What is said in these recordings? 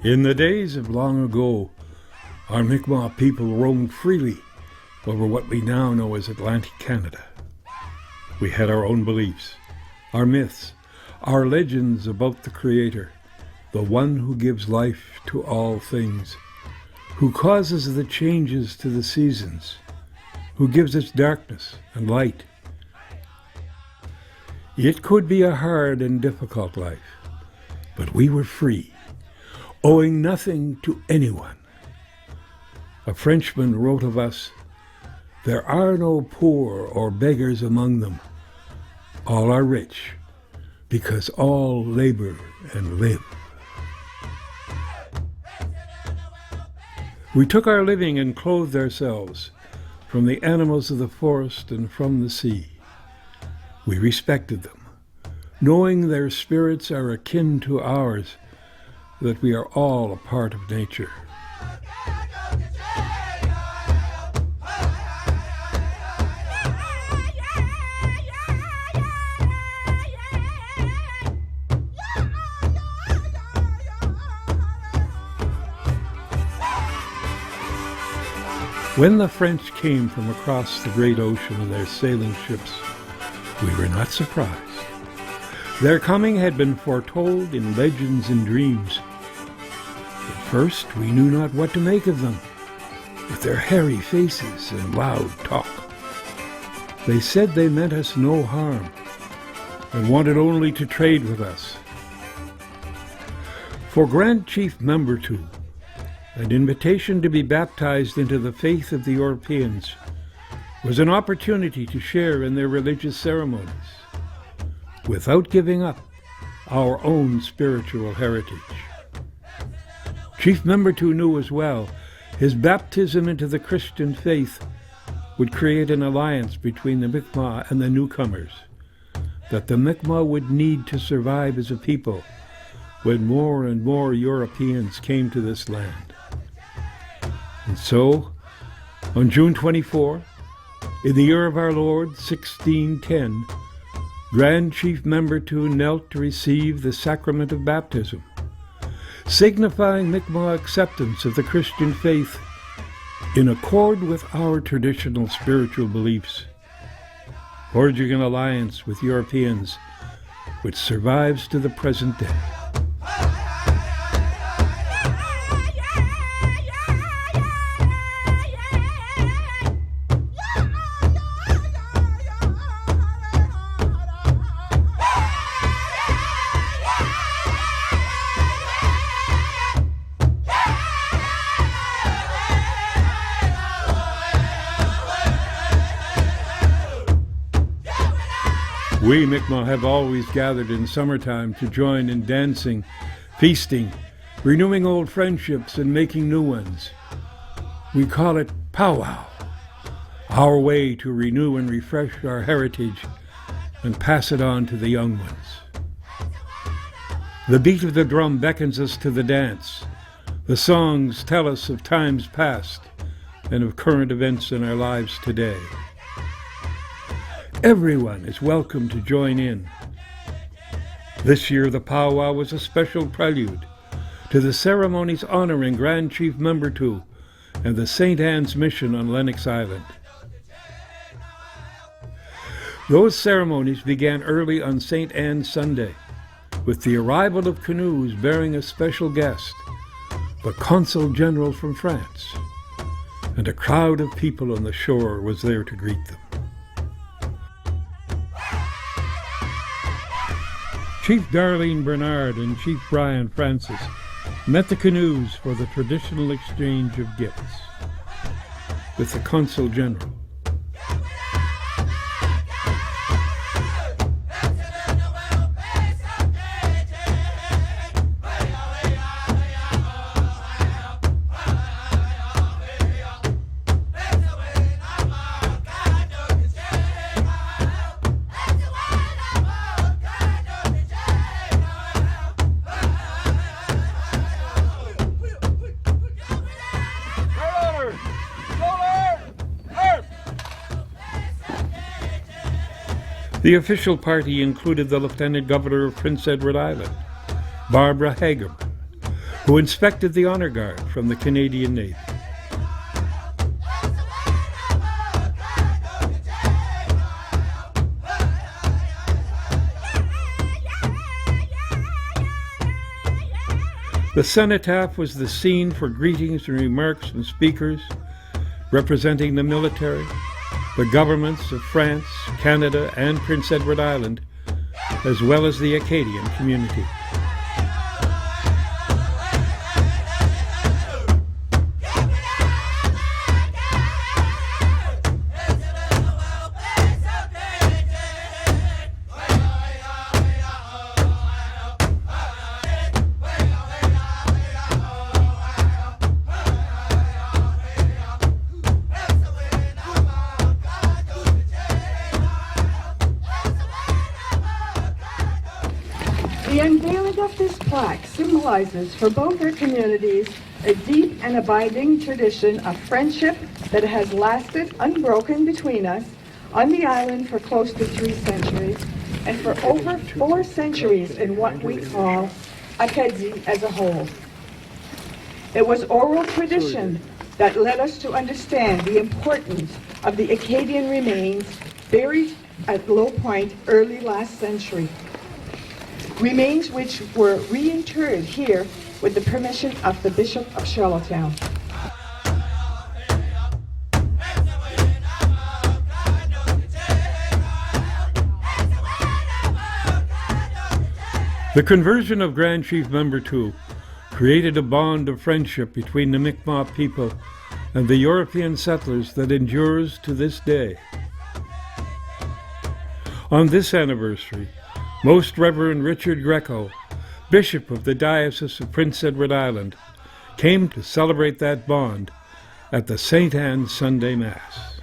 In the days of long ago, our Mi'kmaq people roamed freely over what we now know as Atlantic Canada. We had our own beliefs, our myths, our legends about the Creator, the one who gives life to all things, who causes the changes to the seasons, who gives us darkness and light. It could be a hard and difficult life, but we were free, owing nothing to anyone. A Frenchman wrote of us, "There are no poor or beggars among them. All are rich, because all labor and live." We took our living and clothed ourselves from the animals of the forest and from the sea. We respected them, knowing their spirits are akin to ours, that we are all a part of nature. When the French came from across the great ocean in their sailing ships, we were not surprised. Their coming had been foretold in legends and dreams. At first we knew not what to make of them, with their hairy faces and loud talk. They said they meant us no harm, and wanted only to trade with us. For Grand Chief Membertou, an invitation to be baptized into the faith of the Europeans was an opportunity to share in their religious ceremonies, without giving up our own spiritual heritage. Chief Membertou knew as well his baptism into the Christian faith would create an alliance between the Mi'kmaq and the newcomers, that the Mi'kmaq would need to survive as a people when more and more Europeans came to this land. And so, on June 24, in the year of our Lord, 1610, Grand Chief Membertou knelt to receive the sacrament of baptism, signifying Mi'kmaq acceptance of the Christian faith in accord with our traditional spiritual beliefs, forging an alliance with Europeans which survives to the present day. We Mi'kmaq have always gathered in summertime to join in dancing, feasting, renewing old friendships and making new ones. We call it powwow, our way to renew and refresh our heritage and pass it on to the young ones. The beat of the drum beckons us to the dance. The songs tell us of times past and of current events in our lives today. Everyone is welcome to join in. This year the powwow was a special prelude to the ceremonies honoring Grand Chief Membertou and the St.Annes mission on Lennox Island. Those ceremonies began early on St.Annes Sunday with the arrival of canoes bearing a special guest, the Consul General from France, and a crowd of people on the shore was there to greet them. Chief Darlene Bernard and Chief Brian Francis met the canoes for the traditional exchange of gifts with the Consul General. The official party included the Lieutenant Governor of Prince Edward Island, Barbara Hagerman, who inspected the honor guard from the Canadian Navy. The cenotaph was the scene for greetings and remarks from speakers representing the military, the governments of France, Canada, and Prince Edward Island, as well as the Acadian community. The unveiling of this plaque symbolizes for both our communities a deep and abiding tradition of friendship that has lasted unbroken between us on the island for close to 3 centuries and for over 4 centuries in what we call Acadie as a whole. It was oral tradition that led us to understand the importance of the Acadian remains buried at Low Point early last century. Remains which were reinterred here with the permission of the Bishop of Charlottetown. The conversion of Grand Chief Membertou created a bond of friendship between the Mi'kmaq people and the European settlers that endures to this day. On this anniversary, Most Reverend Richard Greco, Bishop of the Diocese of Prince Edward Island, came to celebrate that bond at the St.Annes Sunday Mass.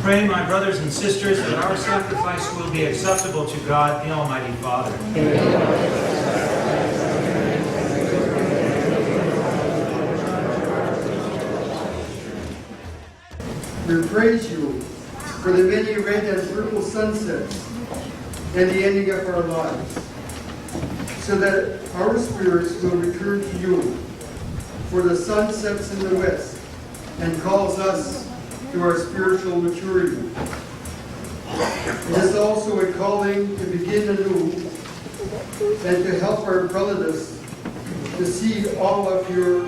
Pray, my brothers and sisters, that our sacrifice will be acceptable to God, the Almighty Father. We praise you for the many red and purple sunsets and the ending of our lives, so that our spirits will return to you. For the sun sets in the west and calls us to our spiritual maturity. It is also a calling to begin anew and to help our relatives to see all of your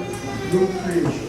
new creation.